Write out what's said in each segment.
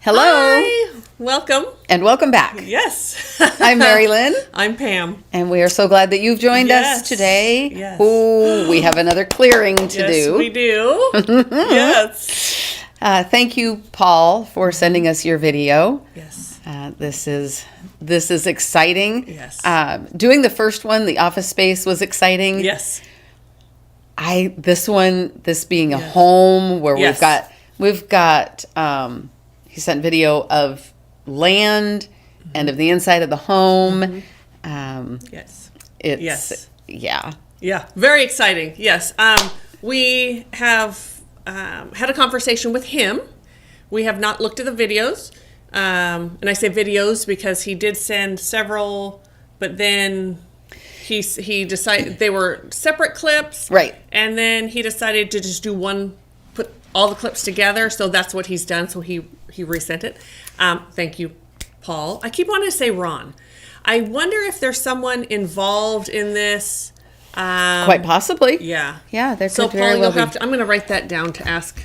Hello. Hi. Welcome. And welcome back. Yes. I'm Mari-Lyn. I'm Pam. And we are so glad that you've joined us today. Yes. Oh, we have another clearing to do. Yes, we do. Yes. Thank you, Paul, for sending us your video. Yes. This is exciting. Yes. Doing the first one, the office space, was exciting. Yes. This being a home where we've got he sent video of land and of the inside of the home. Yes. Yeah. Yeah. Very exciting. Yes. We have had a conversation with him. We have not looked at the videos. And I say videos because he did send several, but then he decided they were separate clips. Right. And then he decided to just do one, put all the clips together. So that's what he's done. So he resent it. Thank you, Paul. I keep wanting to say Ron. I wonder if there's someone involved in this. Quite possibly. Yeah. Yeah, there So could Paul, very well you'll have be. to. I'm going to write that down to ask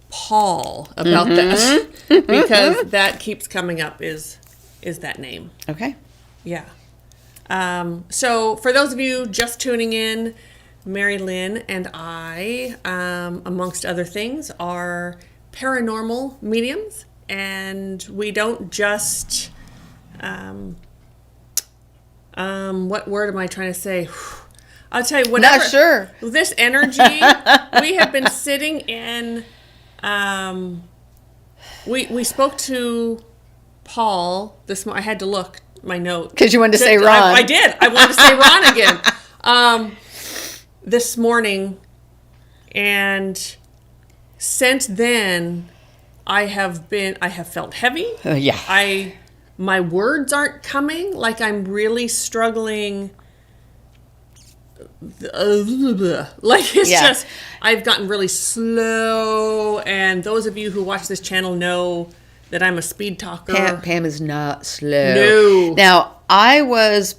Paul about that because that keeps coming up. Is that name? Okay. Yeah. So for those of you just tuning in, Mari-Lyn and I, amongst other things, are paranormal mediums, and we don't just, what word am I trying to say? I'll tell you, whatever. Not sure. This energy, we have been sitting in, we spoke to Paul this morning. I had to look my note. Because you wanted to say Ron. I did. I wanted to say Ron again. This morning, and since then, I have felt heavy. Yeah. My words aren't coming. Like I'm really struggling. Like it's just, I've gotten really slow. And those of you who watch this channel know that I'm a speed talker. Pam is not slow. No. Now, I was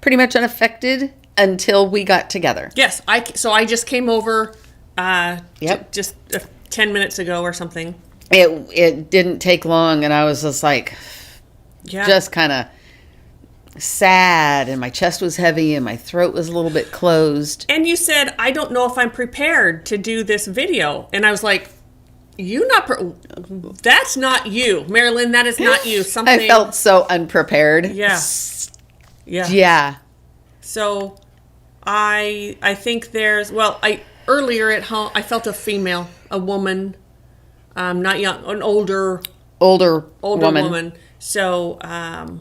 pretty much unaffected until we got together. Yes, so I just came over Yep. just 10 minutes ago or something. It didn't take long, and I was just like, just kind of sad, and my chest was heavy, and my throat was a little bit closed. And you said, I don't know if I'm prepared to do this video. And I was like, that's not you. Mari-Lyn, that is not you. Something. I felt so unprepared. Yeah. Yeah. So I think earlier at home, I felt a woman, not young, an older woman. So, and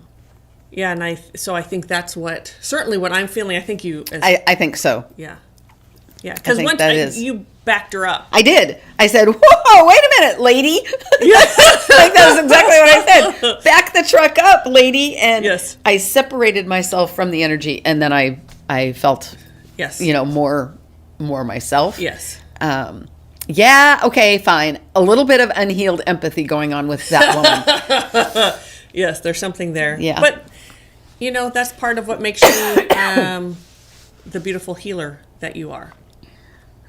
I think that's certainly what I'm feeling. I think you. I think so. Yeah. Yeah. Because once you backed her up. I did. I said, whoa, wait a minute, lady. Like that was exactly what I said. Back the truck up, lady. And I separated myself from the energy, and then I felt, more myself. Yes. Yeah, okay, fine. A little bit of unhealed empathy going on with that woman. Yes, there's something there. Yeah. But, that's part of what makes you the beautiful healer that you are.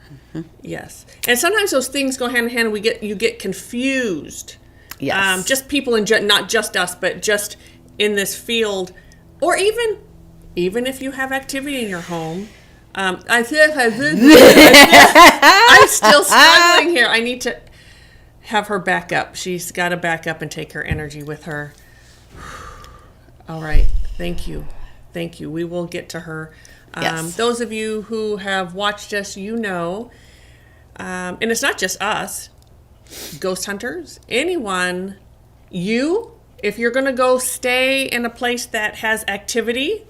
Mm-hmm. Yes. And sometimes those things go hand in hand and you get confused. Yes. Just people not just us, but just in this field. Or even if you have activity in your home. I'm still struggling here. I need to have her back up. She's got to back up and take her energy with her. All right. Thank you. We will get to her. Yes. Those of you who have watched us, and it's not just us, ghost hunters, anyone, if you're going to go stay in a place that has activity,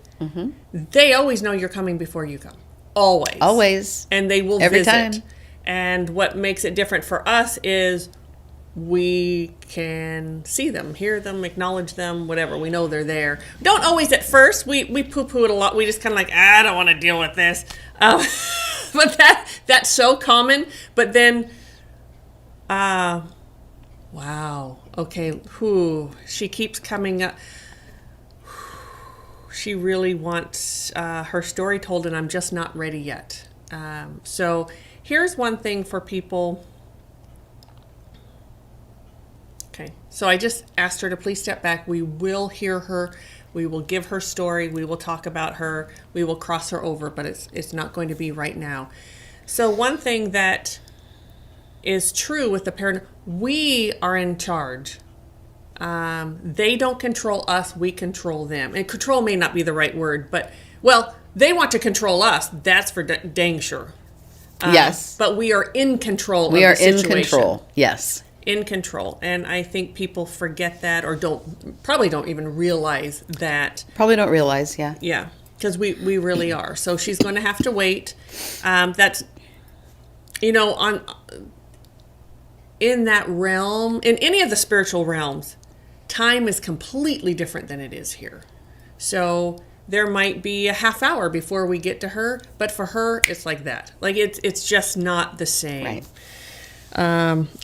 they always know you're coming before you come. Always. And they will every visit. Time. And what makes it different for us is we can see them, hear them, acknowledge them, whatever. We know they're there. Don't always at first. We poo-poo it a lot. We just kind of like, I don't want to deal with this. But that's so common. But then, wow. Okay. She keeps coming up. She really wants her story told, and I'm just not ready yet. So here's one thing for people Okay. So I just asked her to please step back. We will hear her. We will give her story. We will talk about her. We will cross her over, but it's not going to be right now. So one thing that is true with the parent, we are in charge. They don't control us. We control them. And control may not be the right word, but, well, they want to control us. That's for dang sure. Yes. But we are in control We of are the situation. in control. Yes. In control. And I think people forget that or probably don't even realize that. Probably don't realize, yeah. Yeah, because we really are. So she's going to have to wait. That's, in that realm, in any of the spiritual realms, time is completely different than it is here. So there might be a half hour before we get to her, but for her, it's like that. Like it's just not the same. Right.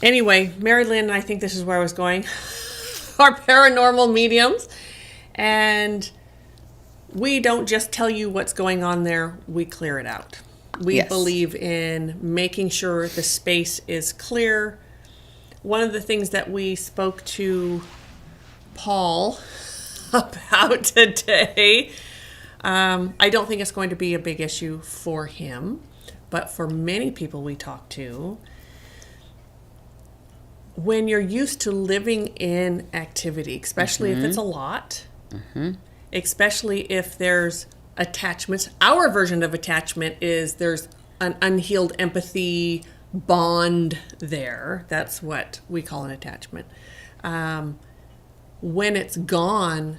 Anyway, Mari-Lyn, I think this is where I was going. Our paranormal mediums. And we don't just tell you what's going on there, we clear it out. We believe in making sure the space is clear. One of the things that we spoke to Paul about today, I don't think it's going to be a big issue for him, but for many people we talk to, when you're used to living in activity, especially if it's a lot, especially if there's attachments. Our version of attachment is there's an unhealed empathy bond there. That's what we call an attachment. When it's gone,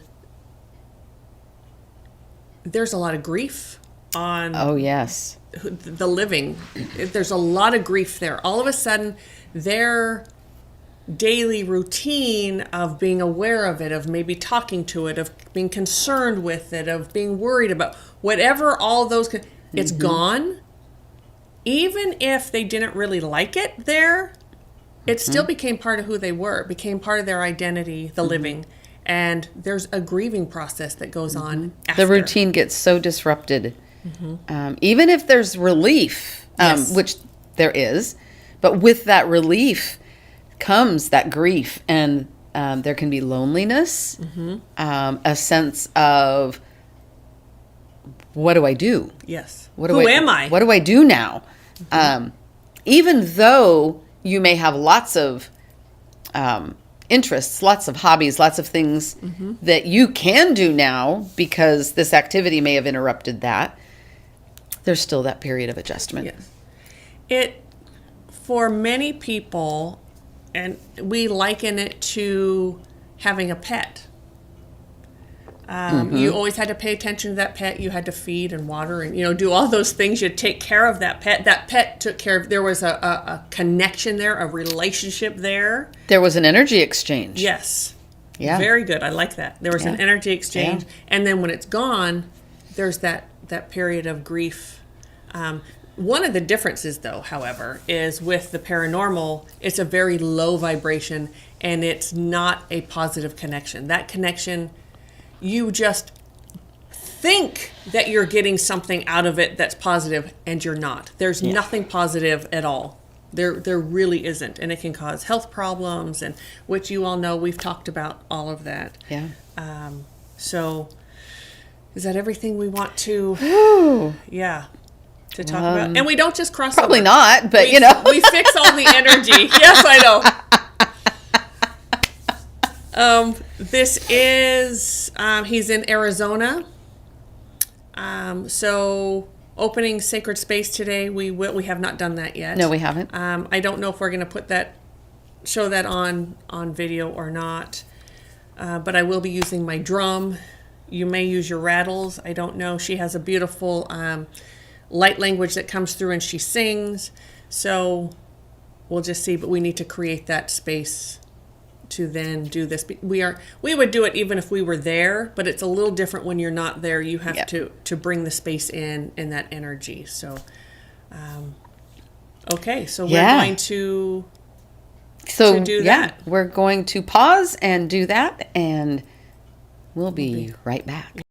there's a lot of grief on the living. There's a lot of grief there. All of a sudden, their daily routine of being aware of it, of maybe talking to it, of being concerned with it, of being worried about whatever, all those, it's gone. Even if they didn't really like it there, it still became part of who they were. It became part of their identity, the living. And there's a grieving process that goes on after. The routine gets so disrupted. Even if there's relief, which there is, but with that relief comes that grief, and there can be loneliness, a sense of, what do I do? Yes. Who am I? What do I do now? Even though you may have lots of interests, lots of hobbies, lots of things that you can do now because this activity may have interrupted that, there's still that period of adjustment. Yes. For many people, and we liken it to having a pet. You always had to pay attention to that pet. You had to feed and water and, do all those things. You'd take care of that pet. That pet took care of, there was a connection there, a relationship there. There was an energy exchange. Yes. Yeah. Very good. I like that. There was an energy exchange. Yeah. And then when it's gone, there's that period of grief. One of the differences, though, however, is with the paranormal, it's a very low vibration and it's not a positive connection. That connection, you just think that you're getting something out of it that's positive, and you're not. There's nothing positive at all. There really isn't. And it can cause health problems, and which you all know, we've talked about all of that. Yeah. So is that everything we want to to talk about? And we don't just cross probably over. Not, but we fix all the energy. Yes, I know. This is he's in Arizona. So opening sacred space today. We have not done that yet. No, we haven't. I don't know if we're going to show that on video or not. But I will be using my drum. You may use your rattles. I don't know. She has a beautiful light language that comes through, and she sings. So we'll just see. But we need to create that space to then do this. We would do it even if we were there, but it's a little different when you're not there. You have to bring the space in that energy. So, okay. So we're going to do that. We're going to pause and do that, and we'll be right back.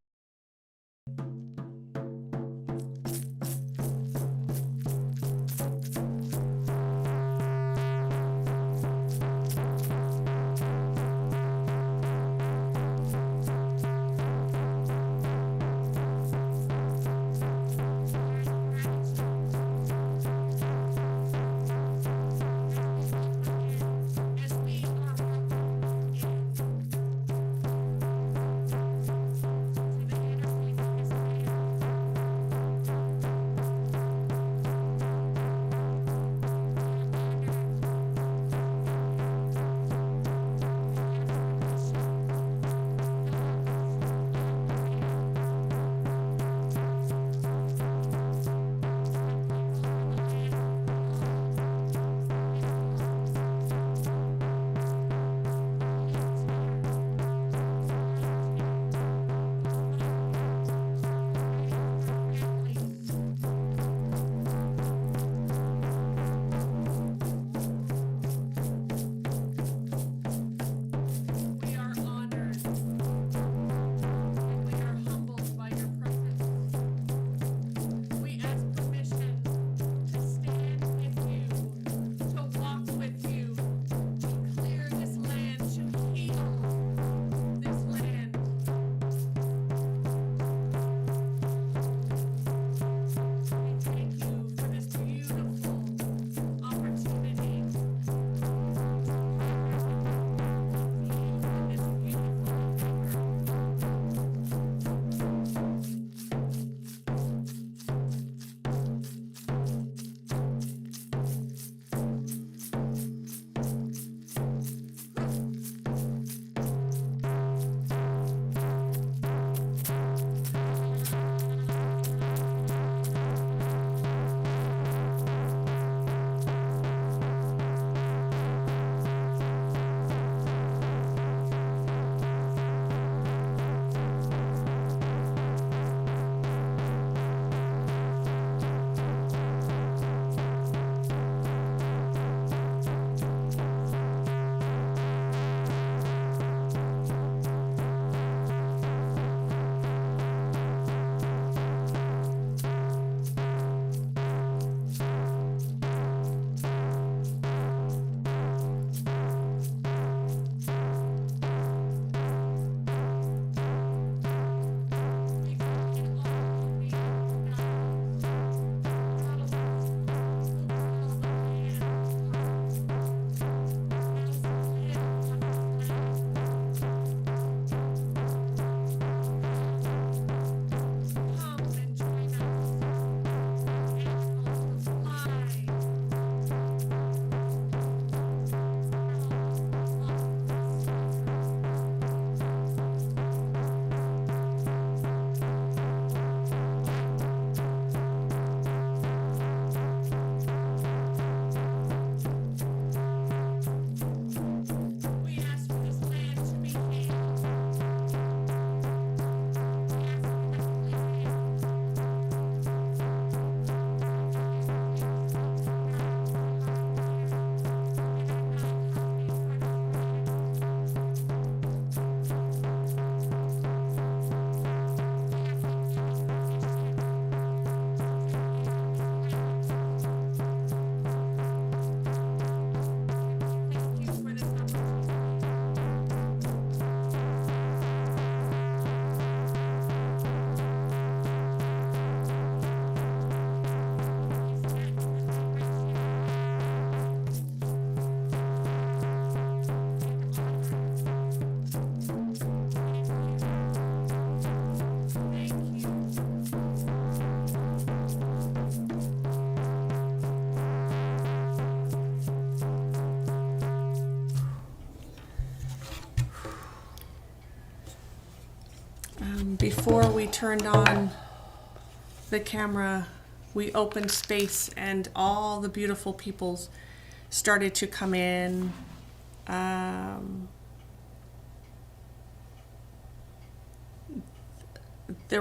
before we turned on the camera, we opened space and all the beautiful peoples started to come in. There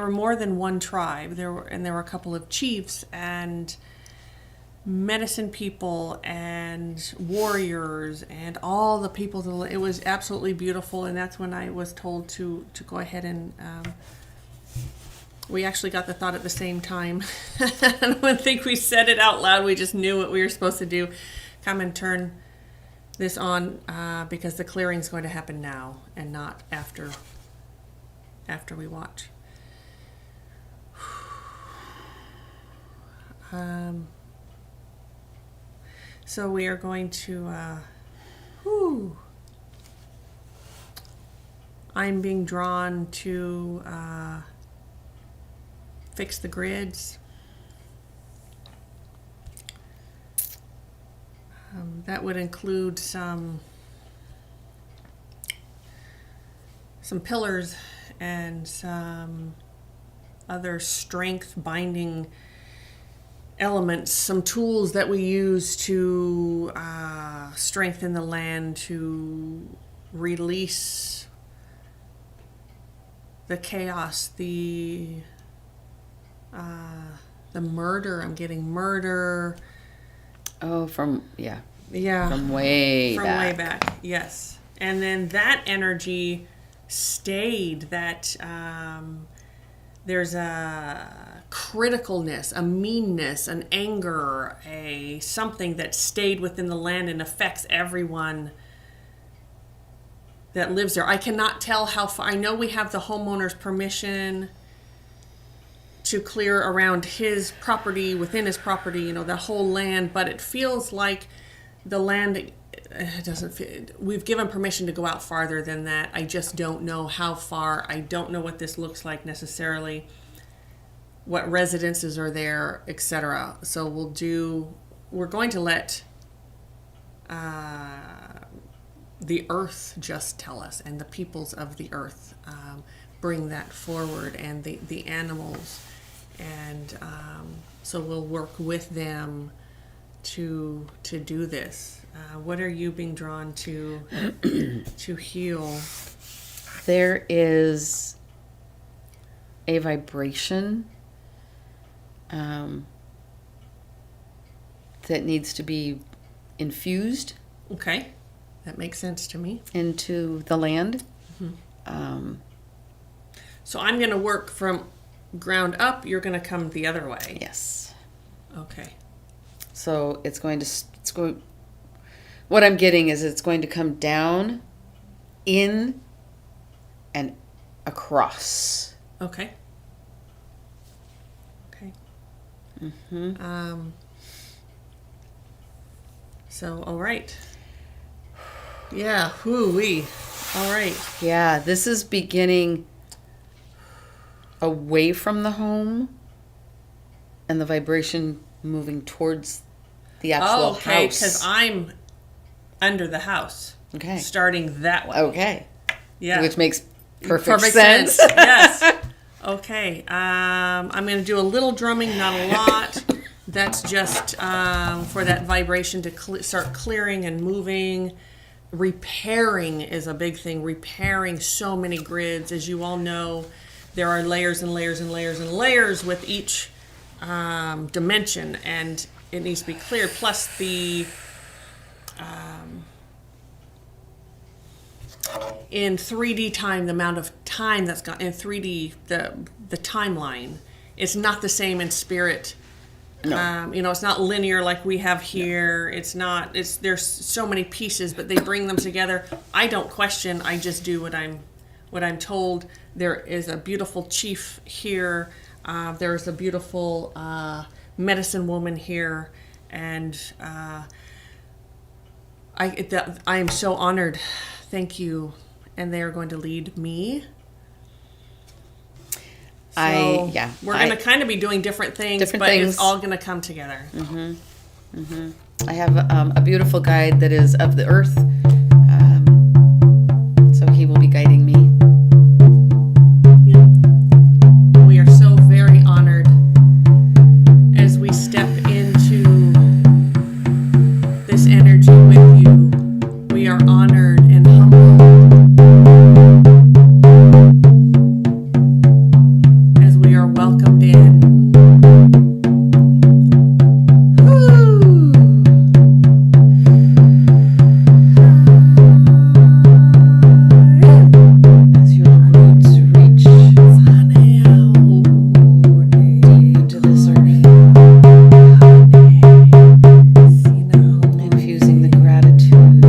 were more than one tribe. There were a couple of chiefs and medicine people and warriors and all the people. It was absolutely beautiful, and that's when I was told to go ahead and we actually got the thought at the same time. I don't think we said it out loud. We just knew what we were supposed to do. Come and turn this on because the clearing's going to happen now and not after we watch. So we are going to, I'm being drawn to fix the grids. That would include some pillars and some other strength binding elements, some tools that we use to strengthen the land, to release the chaos, the murder. I'm getting murder. Oh, from way back. Way back, yes. And then that energy stayed. That there's a criticalness, a meanness, an anger, a something that stayed within the land and affects everyone that lives there. I cannot tell how far. I know we have the homeowner's permission to clear around his property, within his property, the whole land, but it feels like the land, it doesn't feel, we've given permission to go out farther than that. I just don't know how far. I don't know what this looks like necessarily, what residences are there, etc. So we're going to let the earth just tell us, and the peoples of the earth bring that forward, and the animals. And so we'll work with them to do this. What are you being drawn to heal? There is a vibration that needs to be infused. Okay, that makes sense to me. Into the land. Mm-hmm. So I'm going to work from ground up. You're going to come the other way. Yes. Okay. So it's going. What I'm getting is it's going to come down, in, and across. Okay. Okay. Mm-hmm. So, all right. Yeah. Hoo-wee. All right. Yeah, this is beginning away from the home and the vibration moving towards the actual house. Okay, because I'm under the house. Okay. Starting that way. Okay. Yeah. Which makes perfect sense. Yes. Okay. I'm going to do a little drumming, not a lot. That's just for that vibration to start clearing and moving. Repairing is a big thing. Repairing so many grids. As you all know, there are layers and layers and layers and layers with each dimension, and it needs to be cleared. Plus the in 3D time, the amount of time that's gone in 3D, the timeline, it's not the same in spirit. No. It's not linear like we have here. No. It's not. There's so many pieces, but they bring them together. I don't question. I just do what I'm told. There is a beautiful chief here. There's a beautiful medicine woman here, and I am so honored. Thank you. And they are going to lead me. We're going to kind of be doing different things, it's all going to come together. Mm-hmm. Mm-hmm. I have a beautiful guide that is of the earth, so he will be guiding me. are honored and humbled as we are welcomed in. As your roots reach deep into this earth, infusing the gratitude,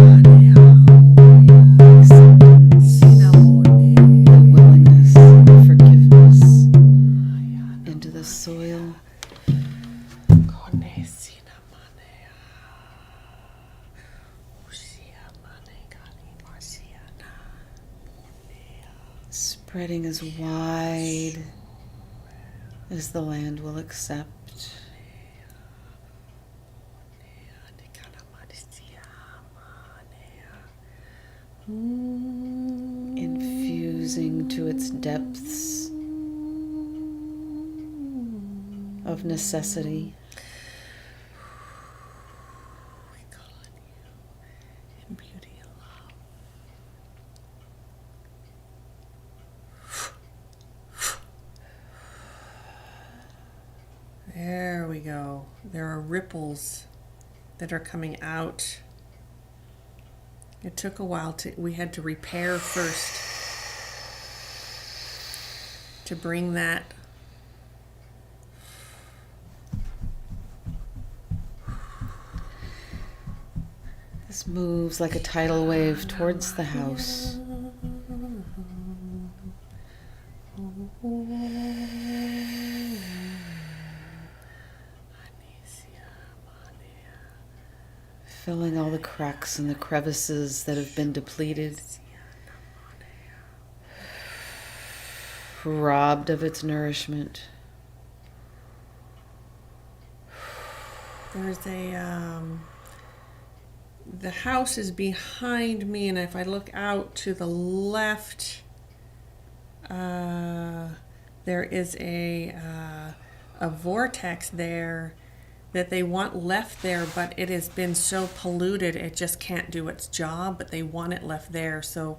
acceptance, and willingness and forgiveness into the soil. Spreading as wide as the land will accept. Infusing to its depths of necessity. We call on you in beauty and love. There we go. There are ripples that are coming out. It took a while we had to repair first to bring that This moves like a tidal wave towards the house. Filling all the cracks and the crevices that have been depleted, robbed of its nourishment. There's the house is behind me, and if I look out to the left, there is a vortex there that they want left there, but it has been so polluted it just can't do its job, but they want it left there. So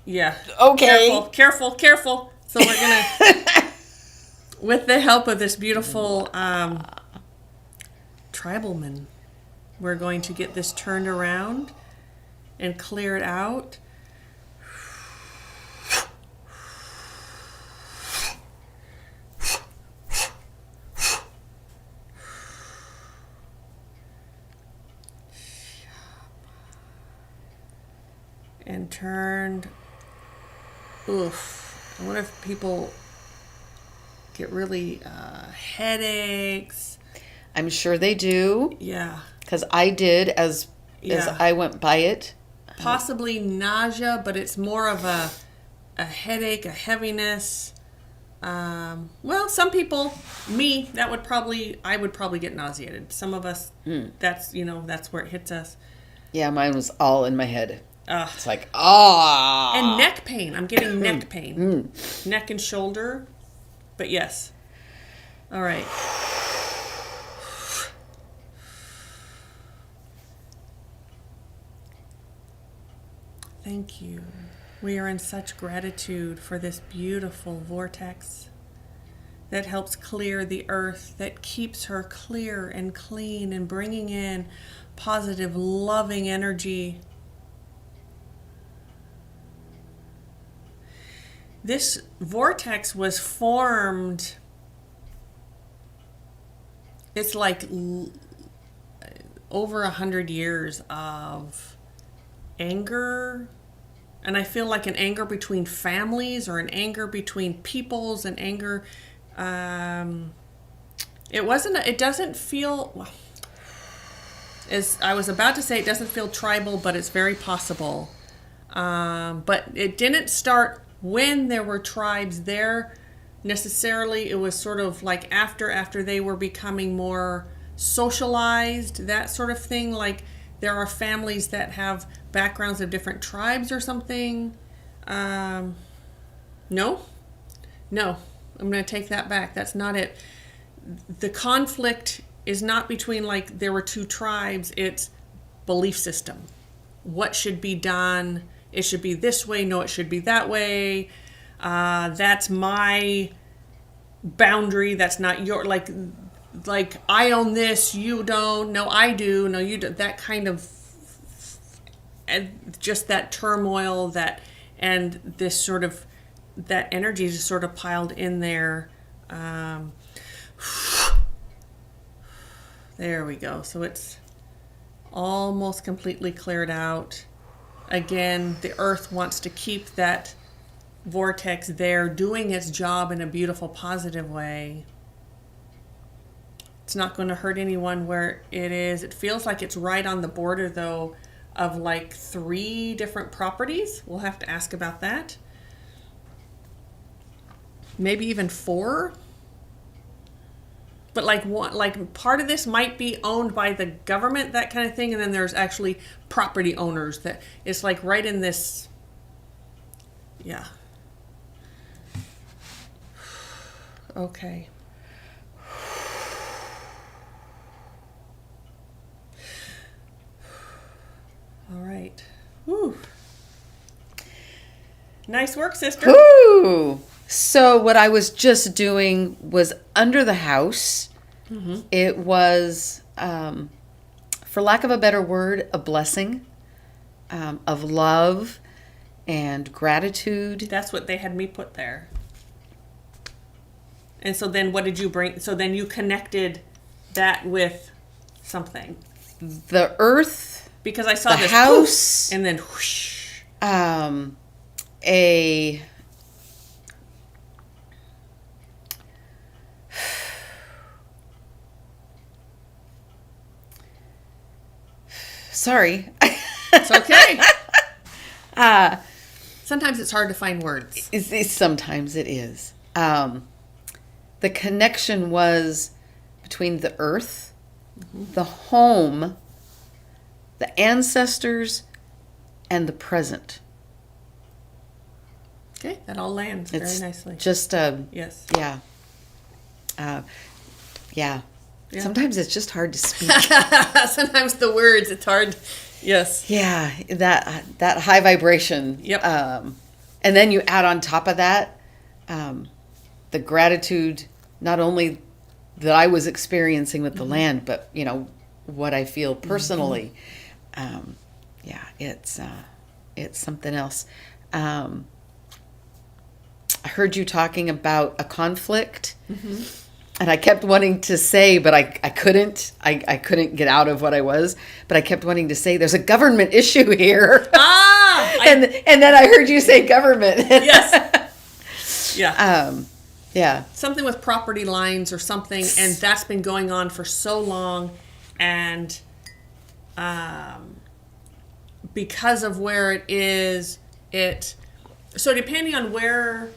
yeah, Okay. Careful. So we're gonna with the help of this beautiful tribalman, we're going to get this turned around and clear it out. And turned. Oof. I wonder if people get really headaches. I'm sure they do. Yeah. Because I did as I went by it. Possibly nausea, but it's more of a headache, a heaviness. Well, some people, I would probably get nauseated. Some of us, that's where it hits us. Yeah, mine was all in my head. It's like, And neck pain. I'm getting neck pain. Neck and shoulder. But yes. All right. Thank you. We are in such gratitude for this beautiful vortex that helps clear the earth, that keeps her clear and clean and bringing in positive, loving energy. This vortex was formed, it's like over 100 years of anger. And I feel like an anger between families or an anger between peoples, an anger. It doesn't feel, as I was about to say, it doesn't feel tribal, but it's very possible. But it didn't start when there were tribes there necessarily. It was sort of like after they were becoming more socialized, that sort of thing. Like there are families that have backgrounds of different tribes or something. No, I'm going to take that back. That's not it. The conflict is not between like there were two tribes. It's belief system. What should be done? It should be this way. No, it should be that way. That's my boundary. That's not your, like I own this, you don't. No, I do. No, you don't. That kind of, and just that turmoil, that, and this sort of, that energy just sort of piled in there. There we go. So it's almost completely cleared out. Again, the earth wants to keep that vortex there, doing its job in a beautiful, positive way. It's not going to hurt anyone where it is. It feels like it's right on the border, though, of like 3 different properties. We'll have to ask about that. Maybe even 4. But like one, like part of this might be owned by the government, that kind of thing, and then there's actually property owners. That it's like right in this. Yeah. Okay. All right. Woo. Nice work, sister. Woo! So what I was just doing was under the house. Mm-hmm. It was, for lack of a better word, a blessing of love and gratitude. That's what they had me put there. And so then what did you bring? So then you connected that with something. The earth. Because I saw the this house. Poof, and then whoosh. A... Sorry. It's okay. Sometimes it's hard to find words. Sometimes it is. The connection was between the earth, mm-hmm. the home, the ancestors, and the present. Okay, that all lands very nicely. Just yes. Yeah. Yeah. Yeah. Sometimes it's just hard to speak. Sometimes the words, it's hard. Yes. Yeah, that high vibration. Yep. And then you add on top of that the gratitude, not only that I was experiencing with the mm-hmm. land, but what I feel personally. Mm-hmm. It's something else. I heard you talking about a conflict. Mm-hmm. And I kept wanting to say, but I couldn't. I couldn't get out of what I was. But I kept wanting to say, there's a government issue here. And then I heard you say government. Yes. Yeah. Yeah. Something with property lines or something, and that's been going on for so long, and because of where it is, so depending on where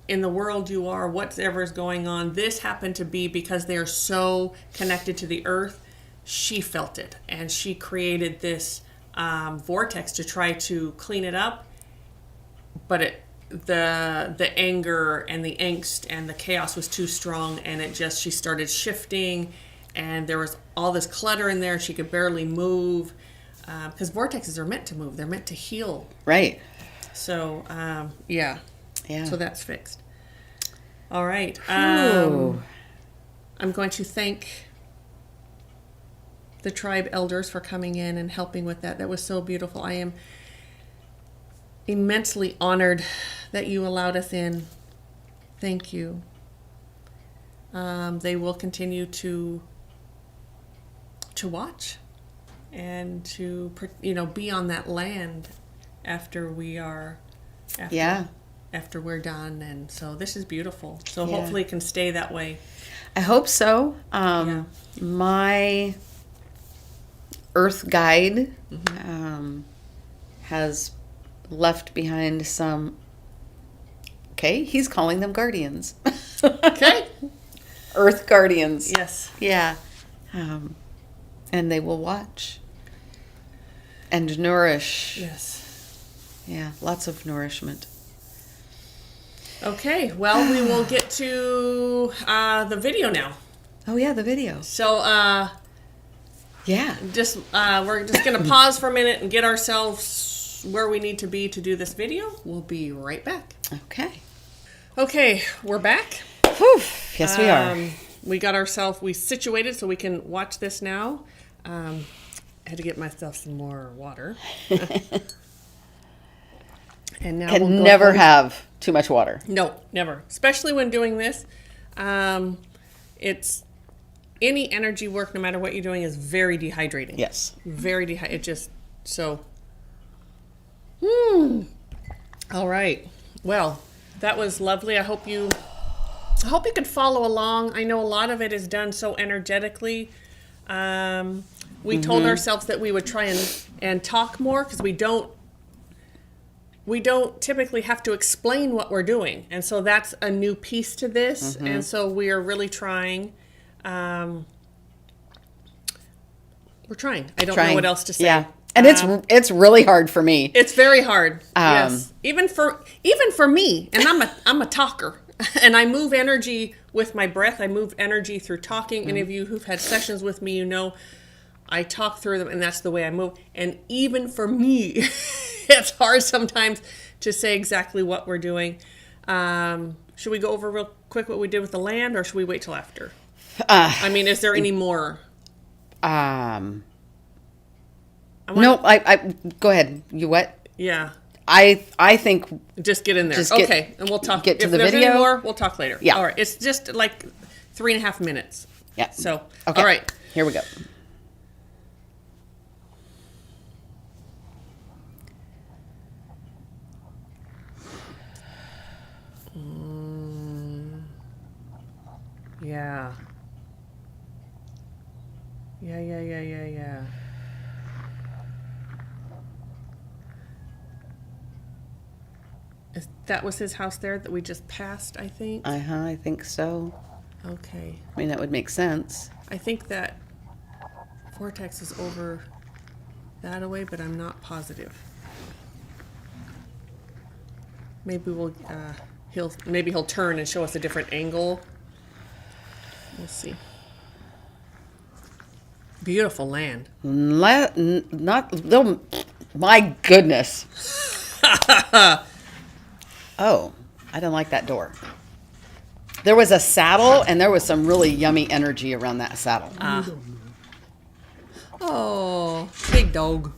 in the world you are, whatever is going on, this happened to be because they are so connected to the earth. She felt it, and she created this vortex to try to clean it up, but the anger and the angst and the chaos was too strong, and she started shifting, and there was all this clutter in there. She could barely move, because vortexes are meant to move. They're meant to heal. Right. So, yeah. Yeah. So that's fixed. All right. I'm going to thank the tribe elders for coming in and helping with that. That was so beautiful. I am immensely honored that you allowed us in. Thank you. They will continue to watch and to be on that land after we are. After we're done, and so this is beautiful. So hopefully it can stay that way. I hope so. My earth guide mm-hmm. Has left behind some. Okay, he's calling them guardians. Okay, earth guardians. Yes. Yeah, and they will watch and nourish. Yes. Yeah, lots of nourishment. Okay, well, we will get to the video now. Oh yeah, the video. So yeah, we're just gonna pause for a minute and get ourselves where we need to be to do this video. We'll be right back. Okay, we're back. Whew. Yes, we are. We got we situated so we can watch this now. I had to get myself some more water. And now Can never have too much water. No, never. Especially when doing this. It's any energy work, no matter what you're doing, is very dehydrating. Yes. Very dehydrating. It just, so. All right. Well, that was lovely. I hope you could follow along. I know a lot of it is done so energetically. We told ourselves that we would try and talk more, because we don't typically have to explain what we're doing. And so that's a new piece to this. And so we are really trying. We're trying. I don't know what else to say. Yeah. And it's really hard for me. It's very hard. Yes. Even for me. And I'm a talker. And I move energy with my breath. I move energy through talking. Any of you who've had sessions with me, you know I talk through them, and that's the way I move. And even for me, it's hard sometimes to say exactly what we're doing. Should we go over real quick what we did with the land, or should we wait till after? I mean, is there any more? No, I go ahead. You what? Yeah. I think just get in there. Okay, and we'll talk. Get to if the there's video. Any more, we'll talk later. Yeah. All right. It's just like 3.5 minutes. Yeah. So, okay. All right. Here we go. Yeah. Yeah. That was his house there that we just passed, I think? I think so. Okay. I mean, that would make sense. I think that vortex is over that away, but I'm not positive. Maybe he'll turn and show us a different angle. We'll see. Beautiful land. My goodness. Oh, I didn't like that door. There was a saddle, and there was some really yummy energy around that saddle. Oh, big dog.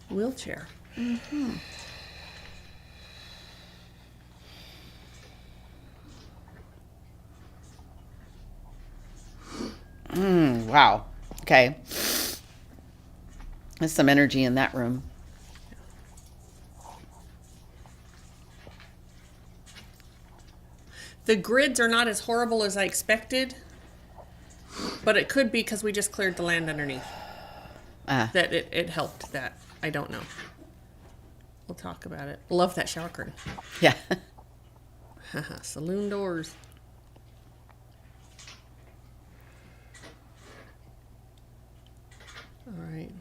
Wheelchair. Wow. Okay. There's some energy in that room. The grids are not as horrible as I expected, but it could be because we just cleared the land underneath. That it helped that. I don't know. We'll talk about it. Love that shower curtain. Yeah. Saloon doors. All right.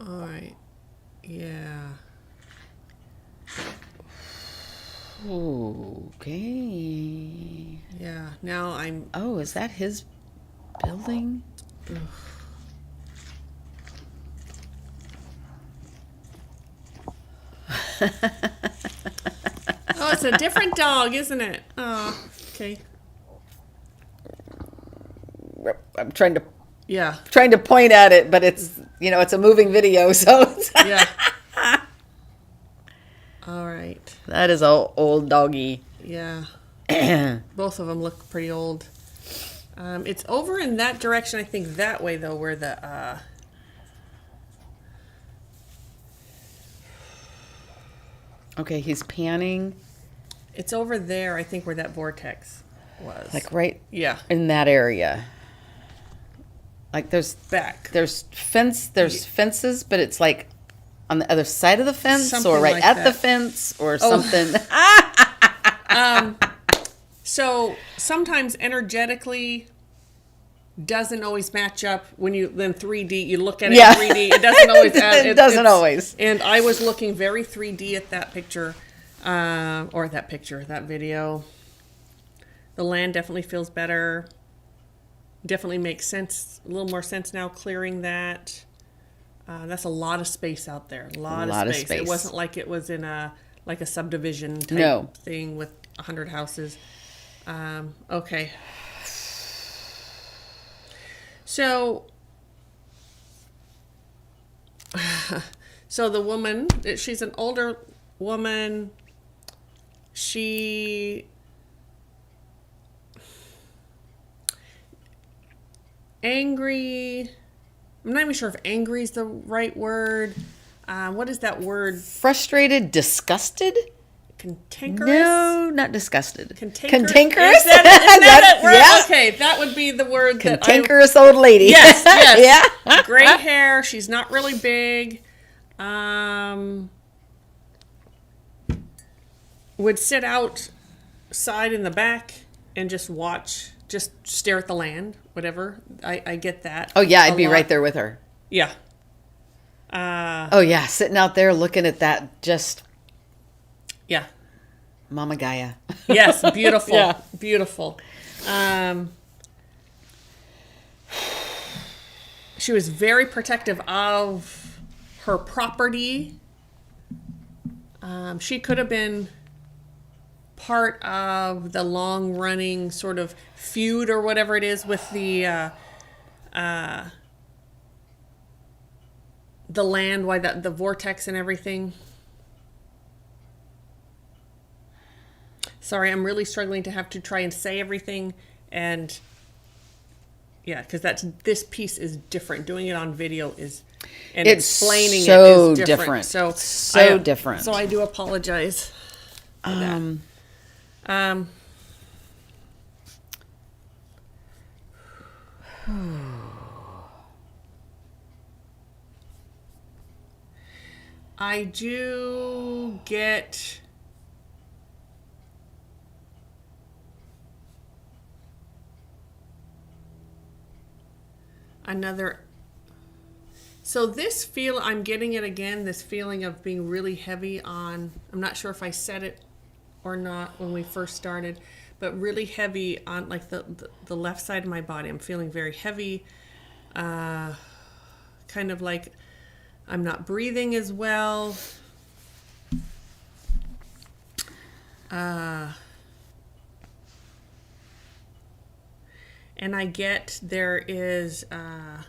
All right. Yeah. Okay. Yeah. Now I'm. Oh, is that his building? Ugh. Oh, it's a different dog, isn't it? Oh, okay. I'm trying to Yeah. point at it, but it's it's a moving video, so Yeah. All right. That is a old doggy. Yeah. Both of them look pretty old. It's over in that direction, I think, that way, though, where the... Okay, he's panning. It's over there, I think, where that vortex was. Like right Yeah. in that area. Like there's fences, but it's like on the other side of the fence Something or right like at that. the fence or something. So sometimes energetically doesn't always match up when you then 3D, you look at it in 3D, it doesn't always It doesn't always. And I was looking very 3D at that picture, that video. The land definitely feels better. Definitely makes sense, a little more sense now clearing that. That's a lot of space out there. A lot of space. It wasn't like it was in a subdivision type thing with 100 houses. Okay. So the woman, she's an older woman. She angry. I'm not even sure if angry is the right word. What is that word? Frustrated, disgusted? Cantankerous? No, not disgusted. Cantankerous? Is that it? Yeah. Okay, that would be the word. Cantankerous old lady. Yes. Yeah. Gray hair. She's not really big. Would sit outside in the back and just watch, just stare at the land, whatever. I get that. Oh, yeah, I'd be right there with her. Yeah. Oh, yeah, sitting out there looking at that, just... Yeah. Mama Gaia. Yes, beautiful. Yeah. Beautiful. She was very protective of her property. She could have been part of the long-running sort of feud or whatever it is with the land, why the vortex and everything. Sorry, I'm really struggling to have to try and say everything, and yeah, because this piece is different. Doing it on video is, and explaining so it is different. So different. So I do apologize for that. I do get another. So this I'm getting it again, this feeling of being really heavy on, I'm not sure if I said it or not when we first started, but really heavy on like the left side of my body. I'm feeling very heavy, kind of like I'm not breathing as well. And I get there is, I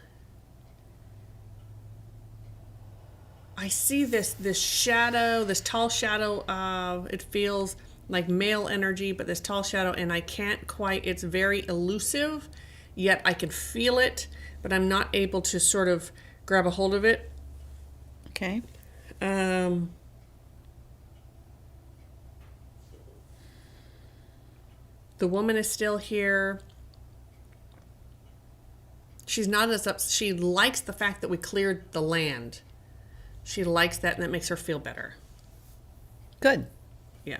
see this shadow, this tall shadow of, it feels like male energy, but this tall shadow, and I can't quite, it's very elusive, yet I can feel it, but I'm not able to sort of grab a hold of it. Okay. The woman is still here. She's not as up. She likes the fact that we cleared the land. She likes that, and that makes her feel better. Good. Yeah.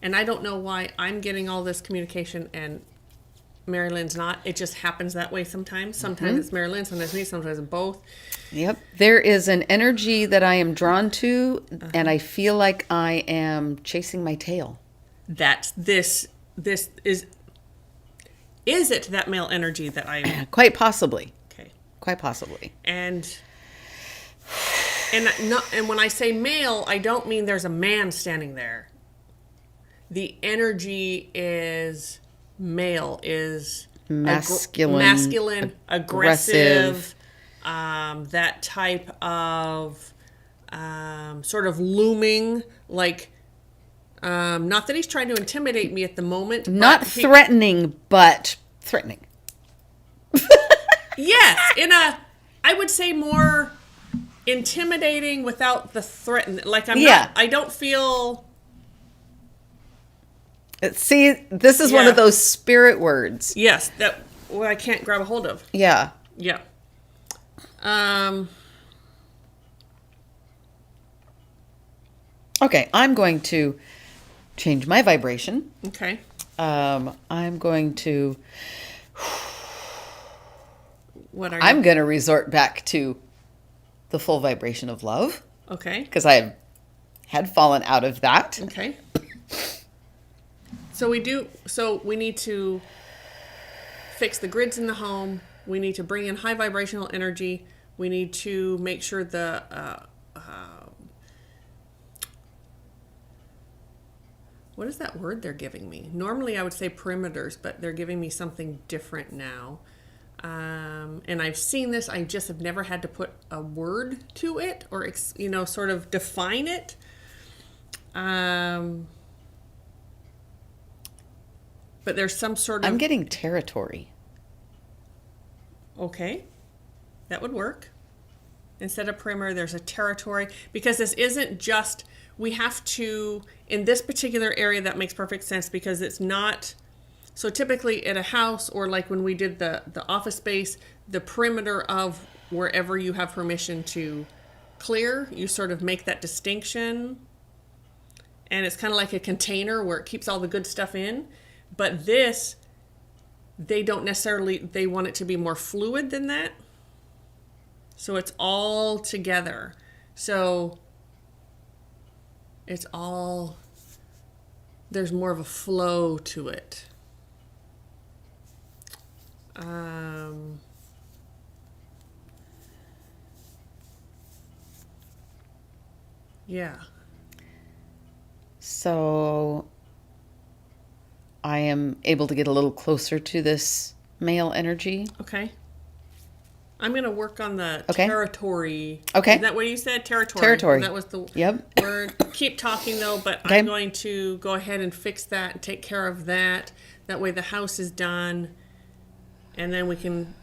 And I don't know why I'm getting all this communication and Mari-Lyn's not. It just happens that way sometimes. Sometimes it's Mari-Lyn, sometimes me, sometimes both. Yep. There is an energy that I am drawn to, and I feel like I am chasing my tail. That's this is it that male energy that I... Quite possibly. Okay. Quite possibly. And when I say male, I don't mean there's a man standing there. The energy is male, is masculine, aggressive, that type of sort of looming, like, not that he's trying to intimidate me at the moment. Not threatening, but threatening. Yes, I would say more intimidating without the threaten. Like I don't feel. See, this is one of those spirit words. Yes, that I can't grab a hold of. Yeah. Yeah. Okay, I'm going to change my vibration. Okay. I'm going to. What are you? I'm going to resort back to the full vibration of love. Okay. Because I had fallen out of that. Okay. So we need to fix the grids in the home. We need to bring in high vibrational energy. We need to make sure what is that word they're giving me? Normally I would say perimeters, but they're giving me something different now. And I've seen this. I just have never had to put a word to it or, sort of define it. But there's some sort of... I'm getting territory. Okay. That would work. Instead of perimeter, there's a territory. Because this isn't just... We have to... In this particular area, that makes perfect sense because it's not... So typically at a house or like when we did the office space, the perimeter of wherever you have permission to clear, you sort of make that distinction. And it's kind of like a container where it keeps all the good stuff in. But this, they don't necessarily, they want it to be more fluid than that. So it's all together. So it's all, there's more of a flow to it. Yeah. So I am able to get a little closer to this male energy. Okay. I'm going to work on the Okay. territory. Okay. Is that what you said? Territory. Territory. That was the Yep. word. Keep talking though, but Okay. I'm going to go ahead and fix that and take care of that. That way the house is done. And then we can,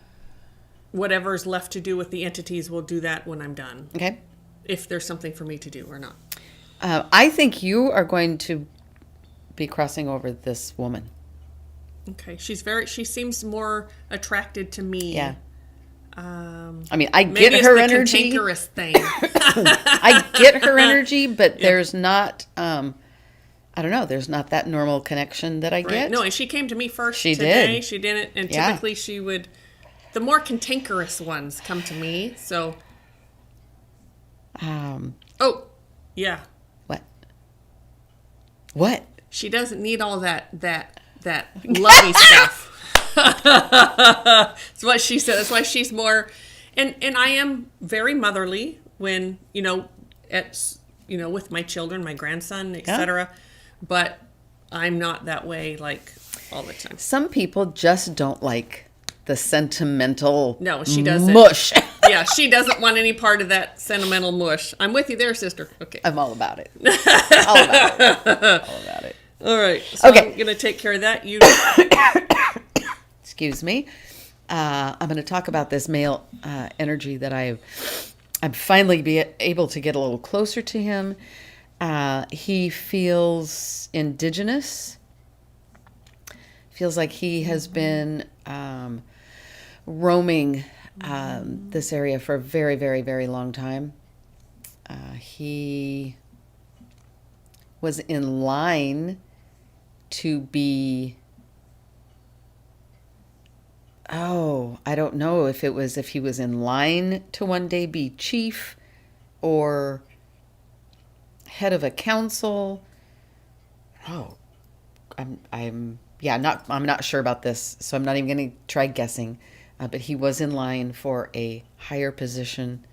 whatever's left to do with the entities, we'll do that when I'm done. Okay. If there's something for me to do or not. I think you are going to be crossing over this woman. Okay. She seems more attracted to me. Yeah. I mean, I get Maybe it's her the energy. cantankerous thing. I get her energy, but there's not, I don't know, there's not that normal connection that I get. No, and she came to me first She today. did. She didn't, and typically she would, the more cantankerous ones come to me, so. Oh, yeah. What? She doesn't need all that lovey stuff. That's what she said. That's why she's more, and I am very motherly when, with my children, my grandson, etc. But I'm not that way like all the time. Some people just don't like the sentimental No, she doesn't. mush. Yeah, she doesn't want any part of that sentimental mush. I'm with you there, sister. Okay. I'm all about it. All about it. All about it. All right. So Okay. I'm going to take care of that. You. Excuse me. I'm going to talk about this male energy that I'm finally able to get a little closer to him. He feels indigenous. Feels like he has been roaming this area for a very, very, very long time. He was in line to be... I don't know if he was in line to one day be chief or head of a council. I'm not sure about this, so I'm not even going to try guessing. But he was in line for a higher position.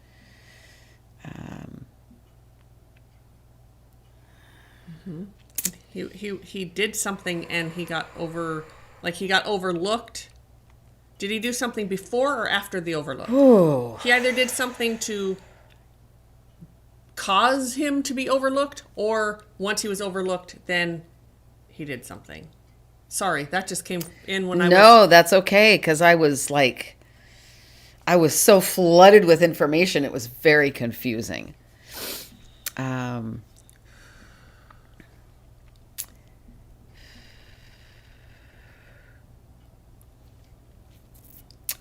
He did something and he got overlooked. Did he do something before or after the overlook? Oh. He either did something to cause him to be overlooked, or once he was overlooked, then he did something. Sorry, that just came in when I was... No, that's okay, because I was so flooded with information, it was very confusing.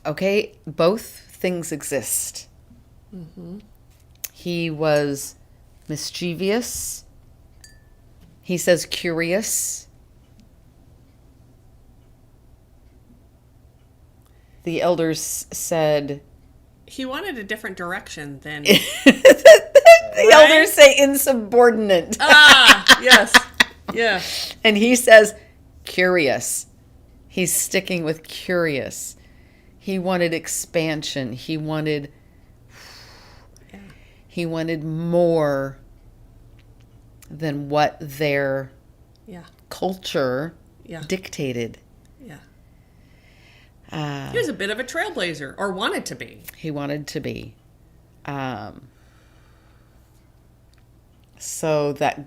Okay, both things exist. Mm-hmm. He was mischievous. He says curious. The elders said... He wanted a different direction than... The elders say insubordinate. Ah, yes. Yeah. And he says curious. He's sticking with curious. He wanted expansion. He wanted more than what their culture dictated. He was a bit of a trailblazer, or wanted to be. He wanted to be. So that,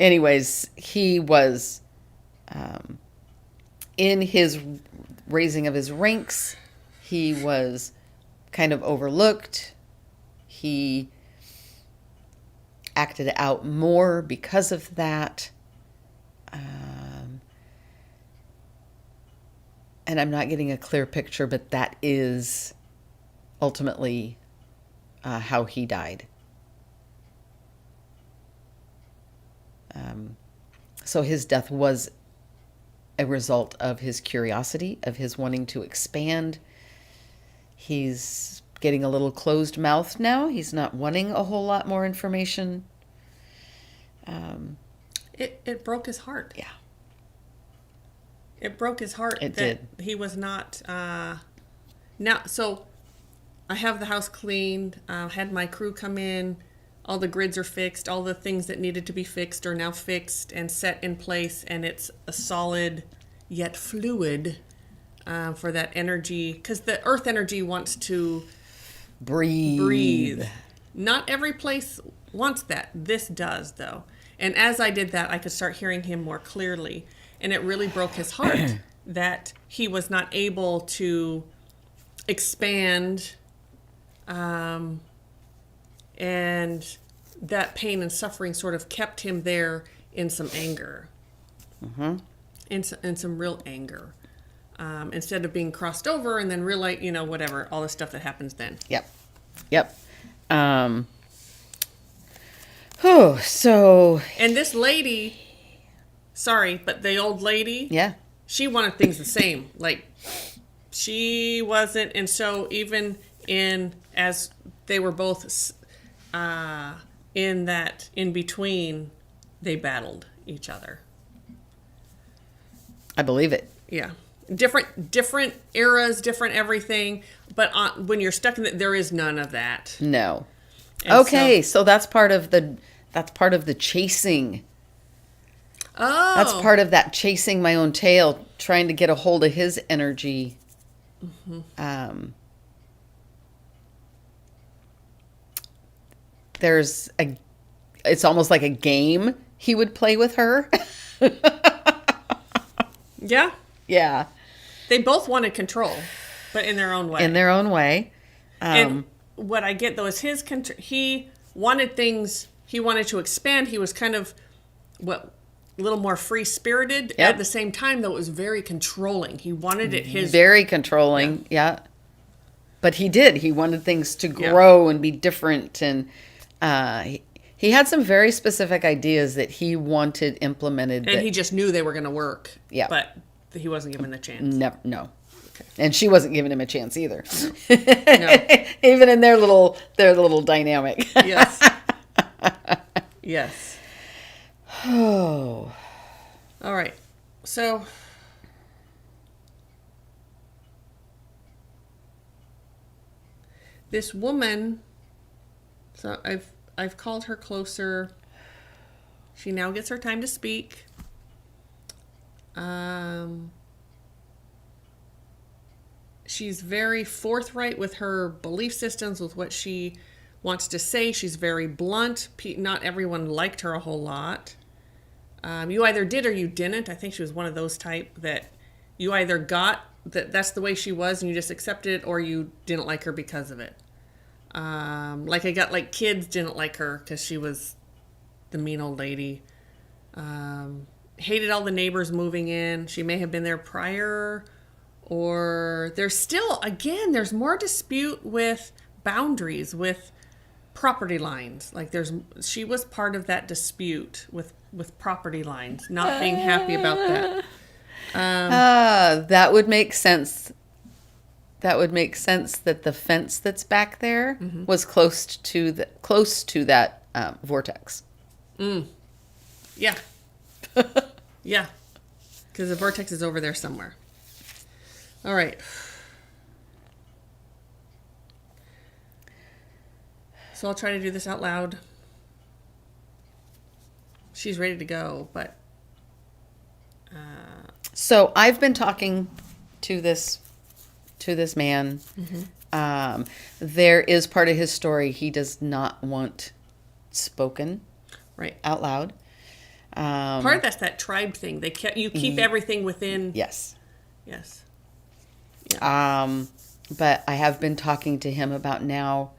anyways, he was in his raising of his ranks, he was kind of overlooked. He acted out more because of that. And I'm not getting a clear picture, but that is ultimately how he died. So his death was a result of his curiosity, of his wanting to expand. He's getting a little closed mouthed now. He's not wanting a whole lot more information. It broke his heart. Yeah. It broke his heart. It that did. He was not... now, so I have the house cleaned, had my crew come in, all the grids are fixed, all the things that needed to be fixed are now fixed and set in place, and it's a solid yet fluid for that energy, because the earth energy wants to breathe. Not every place wants that. This does, though. And as I did that, I could start hearing him more clearly, and it really broke his heart that he was not able to expand, and that pain and suffering sort of kept him there in some anger, in some real anger, instead of being crossed over and then realize, whatever, all the stuff that happens then. Yep. So. And this lady, sorry, but the old lady, she wanted things the same. Like, she wasn't, and so even as they were both in that in between, they battled each other. I believe it. Yeah, different eras, different everything. But when you're stuck in it, there is none of that. No. And okay, so that's part of the chasing. Oh, that's part of that chasing my own tail, trying to get a hold of his energy. Mm-hmm. It's almost like a game he would play with her. Yeah. Yeah. They both wanted control, but in their own way. In their own way. And what I get, though, is he wanted things, he wanted to expand. He was kind of, a little more free-spirited. Yep. At the same time, though, it was very controlling. He wanted it his... Very controlling, yeah. But he did. He wanted things to grow and be different. And he had some very specific ideas that he wanted implemented. And he just knew they were going to work. Yeah. But he wasn't given the chance. No. Okay. And she wasn't giving him a chance either. No. Even in their little dynamic. Yes. Yes. Oh. All right. So... this woman, so I've called her closer. She now gets her time to speak. She's very forthright with her belief systems, with what she wants to say. She's very blunt. Not everyone liked her a whole lot. You either did or you didn't. I think she was one of those type that you either got that's the way she was and you just accepted it, or you didn't like her because of it. Like I got like kids didn't like her because she was the mean old lady. Hated all the neighbors moving in. She may have been there prior, or there's still, again, there's more dispute with boundaries, with property lines. Like she was part of that dispute with property lines, not being happy about that. That would make sense. That would make sense that the fence that's back there was close to that vortex. Yeah. Yeah. Because the vortex is over there somewhere. All right. So I'll try to do this out loud. She's ready to go, but... So I've been talking to this man. There is part of his story he does not want spoken out loud. Part of that's that tribe thing. You keep everything within. Yes. Yeah. But I have been talking to him about now,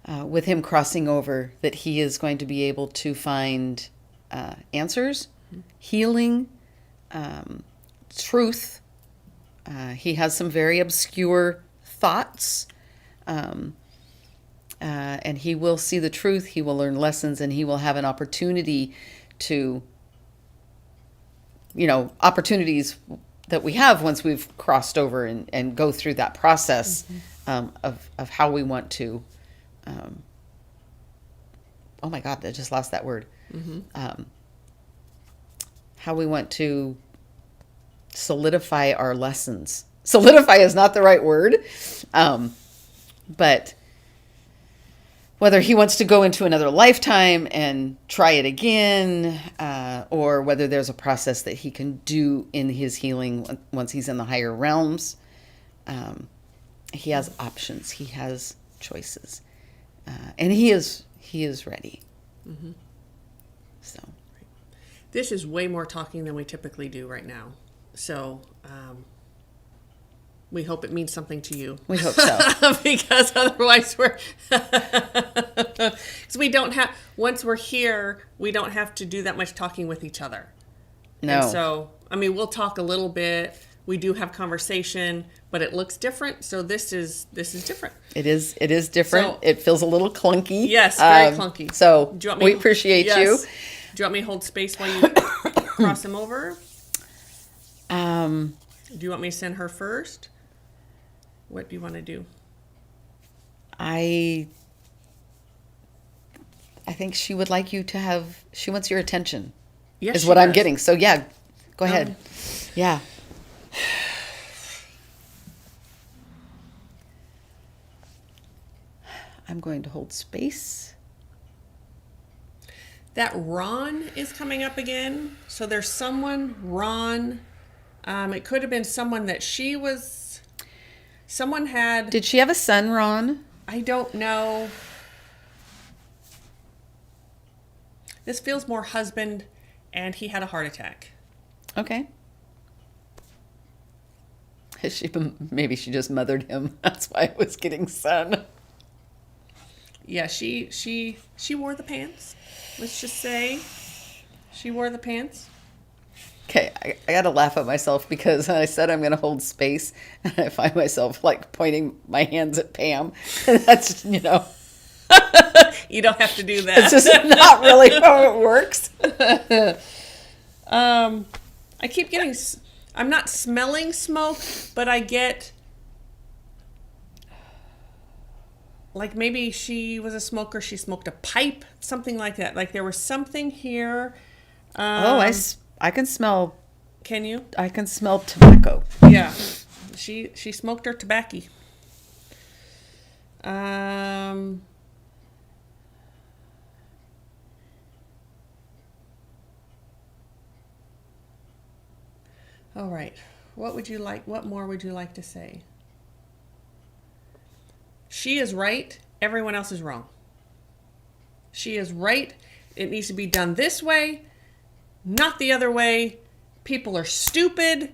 with him crossing over, that he is going to be able to find answers, healing, truth. He has some very obscure thoughts, and he will see the truth. He will learn lessons, and he will have an opportunity to, opportunities that we have once we've crossed over and go through that process of how we want to. Oh my God, I just lost that word. How we want to solidify our lessons. Solidify is not the right word, but whether he wants to go into another lifetime and try it again, or whether there's a process that he can do in his healing once he's in the higher realms. He has options. He has choices, and he is ready. So, this is way more talking than we typically do right now. So, we hope it means something to you. We hope so. Because otherwise because we don't have, once we're here, we don't have to do that much talking with each other. No. And so, we'll talk a little bit. We do have conversation, but it looks different. So this is different. It is different. So, it feels a little clunky. Yes, very clunky. So we appreciate you. Do you want me to hold space while you cross him over? Do you want me to send her first? What do you want to do? I think she would like you to have. She wants your attention. Yes, is what I'm getting. So yeah, go ahead. Yeah. I'm going to hold space. That Ron is coming up again. So there's someone, Ron. It could have been someone that someone had. Did she have a son, Ron? I don't know. This feels more husband, and he had a heart attack. Okay. Maybe she just mothered him. That's why I was getting son. Yeah, she wore the pants. Let's just say she wore the pants. Okay, I got to laugh at myself because I said I'm going to hold space, and I find myself like pointing my hands at Pam. And that's, You don't have to do that. It's just not really how it works. I keep getting, I'm not smelling smoke, but I get, like maybe she was a smoker, she smoked a pipe, something like that. Like there was something here. I can smell. Can you? I can smell tobacco. Yeah. She smoked her tobacco. All right. What more would you like to say? She is right. Everyone else is wrong. She is right. It needs to be done this way. not the other way. People are stupid.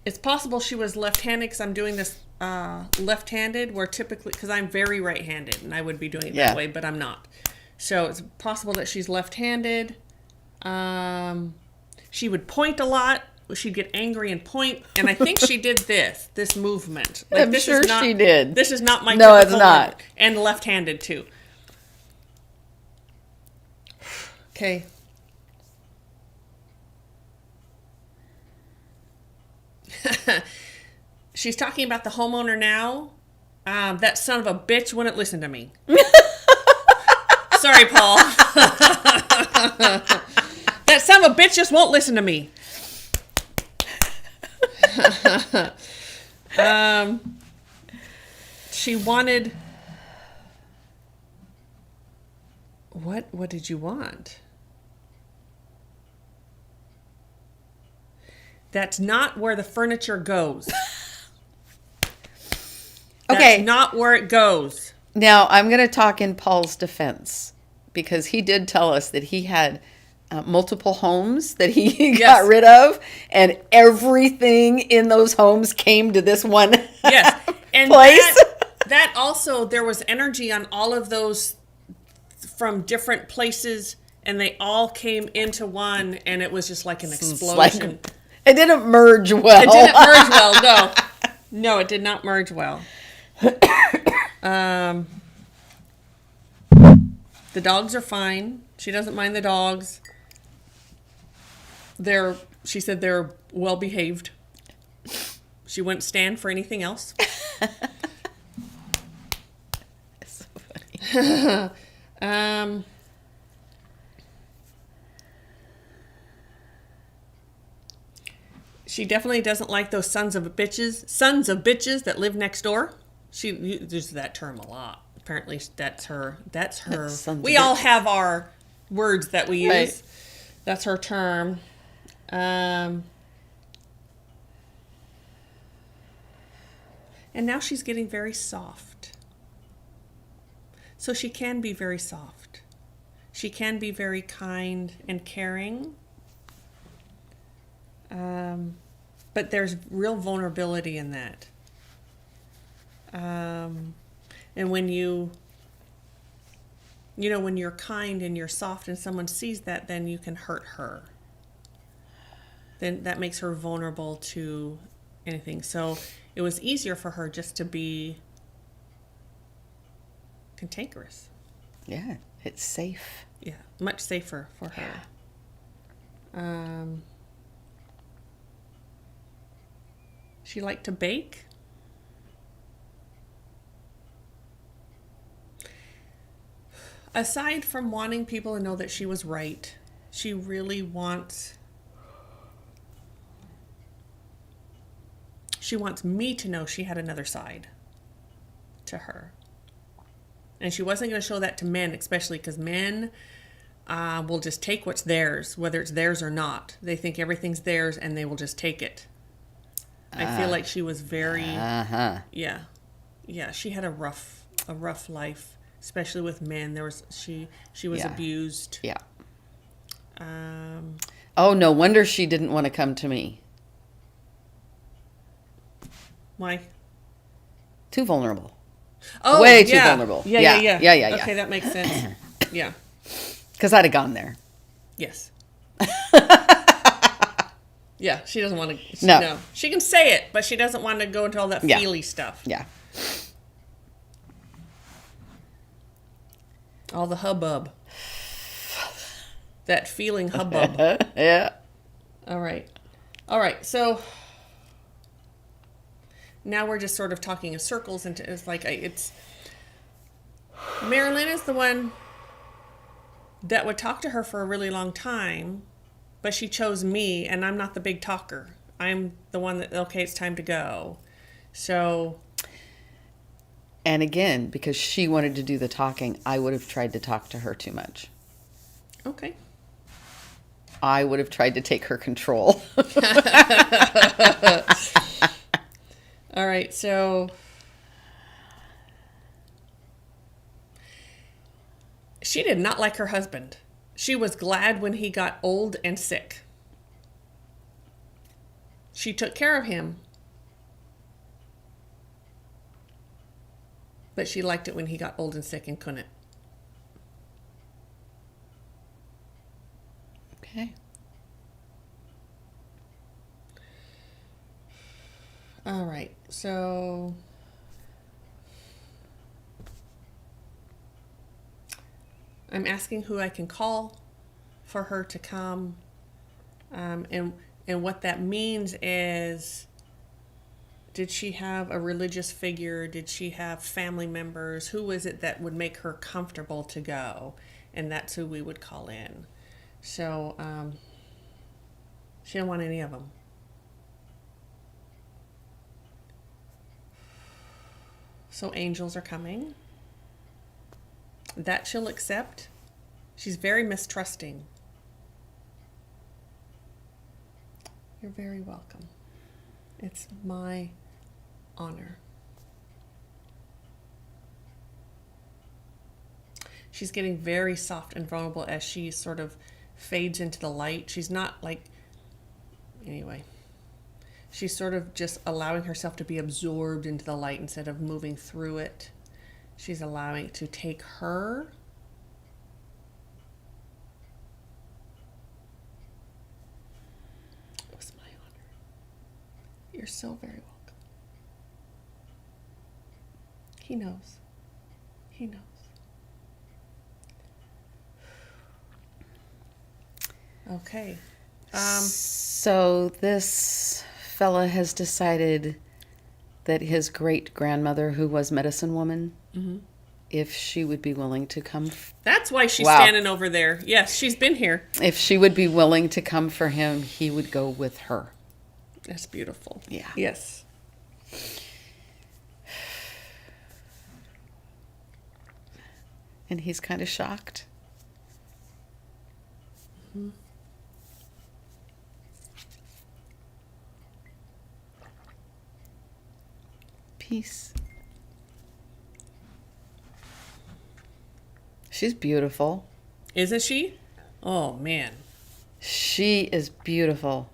It's possible she was left-handed because I'm doing this left-handed, where typically, because I'm very right-handed and I would be doing it that way, but I'm not. So it's possible that she's left-handed. She would point a lot. She'd get angry and point. And I think she did this movement. Like, I'm sure she did. This is not my No, typical it's not. movement. And left-handed too. Okay. She's talking about the homeowner now. That son of a bitch wouldn't listen to me. Sorry, Paul. That son of a bitch just won't listen to me. She wanted... What did you want? That's not where the furniture goes. Okay. That's not where it goes. Now, I'm going to talk in Paul's defense, because he did tell us that he had multiple homes that he got rid of, and everything in those homes came to this one and place. That also, there was energy on all of those from different places, and they all came into one, and it was just like an explosion. It didn't merge well. It didn't merge well, no. No, it did not merge well. The dogs are fine. She doesn't mind the dogs. She said they're well behaved. She wouldn't stand for anything else. That's so funny. She definitely doesn't like those sons of bitches that live next door. She uses that term a lot. Apparently that's her. We all have our words that we use. Right. That's her term. And now she's getting very soft. So she can be very soft. She can be very kind and caring. But there's real vulnerability in that. And when when you're kind and you're soft and someone sees that, then you can hurt her. Then that makes her vulnerable to anything. So it was easier for her just to be cantankerous. Yeah, it's safe. Yeah, much safer for her. She liked to bake. Aside from wanting people to know that she was right, she really wants me to know she had another side to her. And she wasn't going to show that to men, especially because men will just take what's theirs, whether it's theirs or not. They think everything's theirs and they will just take it. I feel like she was very, yeah, she had a rough life, especially with men. She was abused. Yeah. Oh, no wonder she didn't want to come to me. Why? Too vulnerable. Oh, way too vulnerable. Yeah. Okay, that makes sense. Yeah. Because I'd have gone there. Yes. Yeah, she doesn't want to. No. She can say it, but she doesn't want to go into all that feely stuff. Yeah. All the hubbub. That feeling hubbub. Yeah. All right. So now we're just sort of talking in circles, and it's Mari-Lyn is the one that would talk to her for a really long time, but she chose me, and I'm not the big talker. I'm the one that, okay, it's time to go. So. And again, because she wanted to do the talking, I would have tried to talk to her too much. Okay. I would have tried to take her control. All right, so she did not like her husband. She was glad when he got old and sick. She took care of him. But she liked it when he got old and sick and couldn't. Okay. All right. So I'm asking who I can call for her to come. And what that means is, did she have a religious figure? Did she have family members? Who is it that would make her comfortable to go? And that's who we would call in. So she didn't want any of them. So angels are coming. That she'll accept. She's very mistrusting. You're very welcome. It's my honor. She's getting very soft and vulnerable as she sort of fades into the light. She's not like, anyway, she's sort of just allowing herself to be absorbed into the light instead of moving through it. She's allowing it to take her. It was my honor. You're so very welcome. He knows. He knows. Okay. So this fella has decided that his great-grandmother, who was medicine woman, if she would be willing to come. That's why she's standing over there. Yes, she's been here. If she would be willing to come for him, he would go with her. That's beautiful. Yeah. Yes. And he's kind of shocked. Mm-hmm. Peace. She's beautiful. Isn't she? Oh, man. She is beautiful.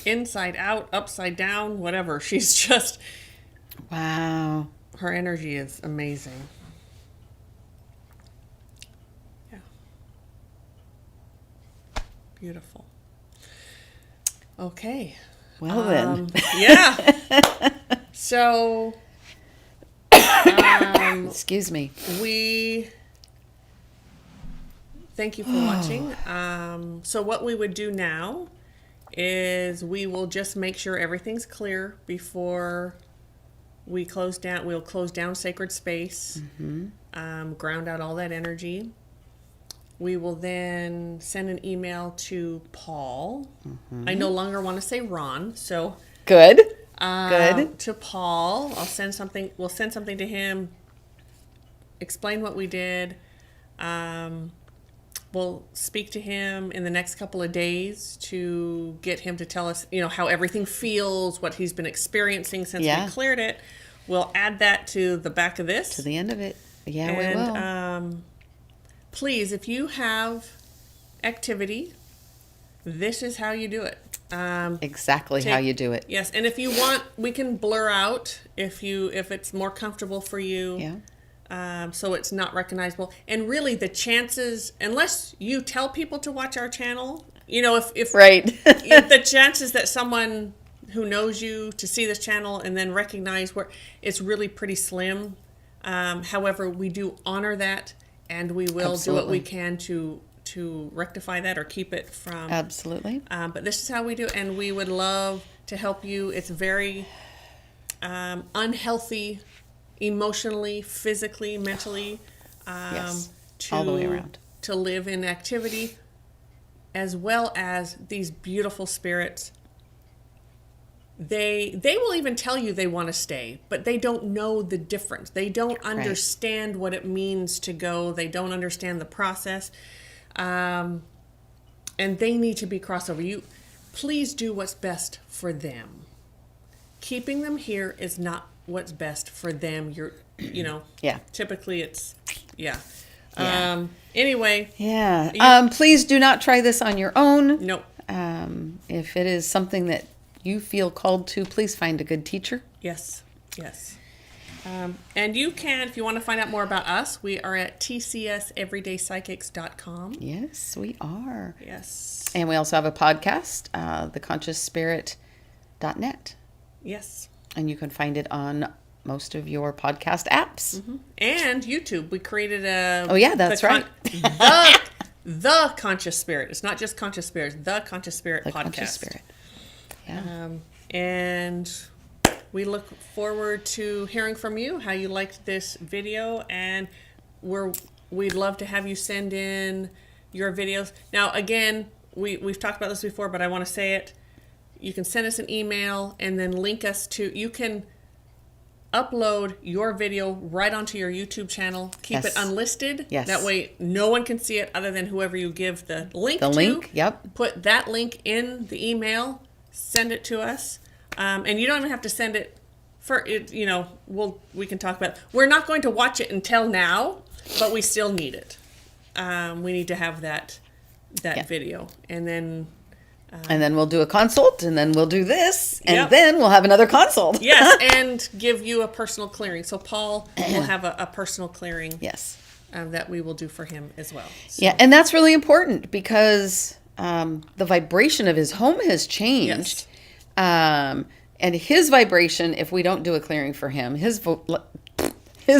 Inside out, upside down, whatever. She's just... Wow. Her energy is amazing. Yeah. Beautiful. Okay. Well, then. Yeah. So... excuse me. We thank you for watching. So what we would do now is we will just make sure everything's clear before we close down. We'll close down sacred space, ground out all that energy. We will then send an email to Paul. I no longer want to say Ron, so good. Good. To Paul. I'll send something. We'll send something to him. Explain what we did. We'll speak to him in the next couple of days to get him to tell us, how everything feels, what he's been experiencing since we cleared it. We'll add that to the back of this. To the end of it. Yeah, we will. Please, if you have activity, this is how you do it. Exactly how you do it. Yes, and if you want, we can blur out if it's more comfortable for you. Yeah. So it's not recognizable. And really, the chances, unless you tell people to watch our channel, if right, the chances that someone who knows you to see this channel and then recognize it's really pretty slim. However, we do honor that, and we will do what we can to rectify that or keep it from. Absolutely. But this is how we do it, and we would love to help you. It's very unhealthy, emotionally, physically, mentally, yes, all the way around. To live in activity, as well as these beautiful spirits. They will even tell you they want to stay, but they don't know the difference. They don't understand what it means to go. They don't understand the process. And they need to be crossover. You please do what's best for them. Keeping them here is not what's best for them. Typically it's Anyway. Yeah. Please do not try this on your own. Nope. If it is something that you feel called to, please find a good teacher. Yes. Yes. And you can, if you want to find out more about us, we are at tcseverydaypsychics.com. Yes, we are. Yes. And we also have a podcast, theconsciousspirit.net. Yes. And you can find it on most of your podcast apps. Mm-hmm. And YouTube. We created a... Oh, yeah, that's right. The Conscious Spirit. It's not just Conscious Spirit. The Conscious Spirit podcast. Conscious Spirit. Yeah. And we look forward to hearing from you, how you liked this video. And we'd love to have you send in your videos. Now, again, we've talked about this before, but I want to say it. You can send us an email and then link us to... You can upload your video right onto your YouTube channel. Keep it unlisted. Yes. That way no one can see it other than whoever you give the link to. The link, yep. Put that link in the email, send it to us. And you don't even have to send it for it, we can talk about it. We're not going to watch it until now, but we still need it. We need to have that video. And then we'll do a consult, and then we'll do this, and then we'll have another consult. Yes, and give you a personal clearing. So Paul will have a personal clearing. Yes. That we will do for him as well. So. Yeah, and that's really important because the vibration of his home has changed. Yes. And his vibration, if we don't do a clearing for him, his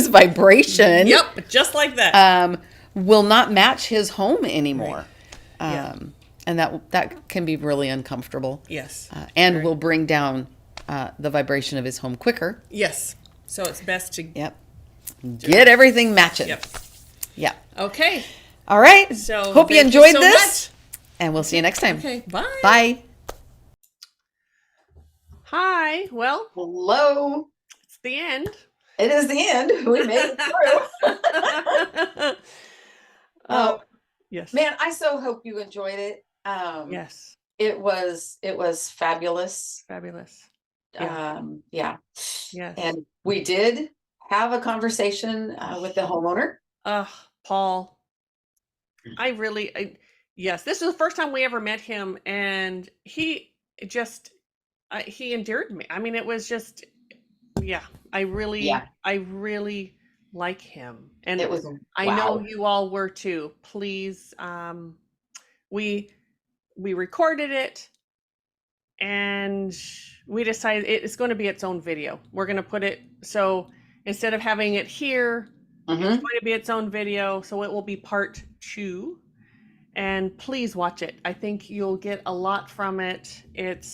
vibration... Yep, just like that. Will not match his home anymore. Right. And that can be really uncomfortable. Yes. And will bring down the vibration of his home quicker. Yes. So it's best to... Yep. Get everything matching. Yep. Yeah. Okay. All right. So hope you enjoyed this. And we'll see you next time. Okay. Bye. Bye. Hi. Well. Hello. It's the end. It is the end. We made it through. Yes. Man, I so hope you enjoyed it. Yes. It was fabulous. Fabulous. Yeah. Yes. And we did have a conversation with the homeowner. Paul. Yes, this is the first time we ever met him, and he endeared me. I mean, it was just, I really like him, and it was. I know you all were too. Please, we recorded it, and we decided it's going to be its own video. We're going to put it so instead of having it here, it's going to be its own video. So it will be part 2. And please watch it. I think you'll get a lot from it. It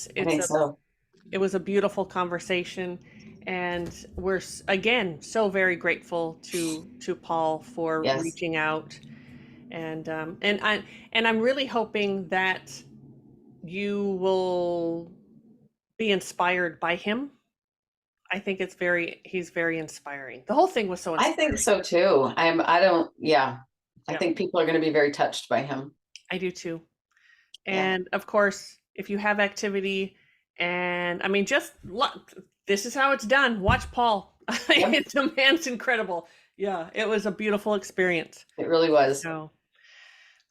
was a beautiful conversation, and we're again so very grateful to Paul for reaching out, and I'm really hoping that you will be inspired by him. I think he's very inspiring. The whole thing was so inspiring. I think so too. I think people are going to be very touched by him. I do too. And of course, if you have activity, and I mean, just look, this is how it's done. Watch Paul. Yep. The man's incredible. Yeah, it was a beautiful experience. It really was. So,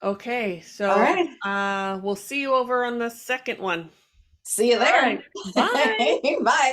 okay. So all right. We'll see you over on the second one. See you there. Right. Bye. Bye.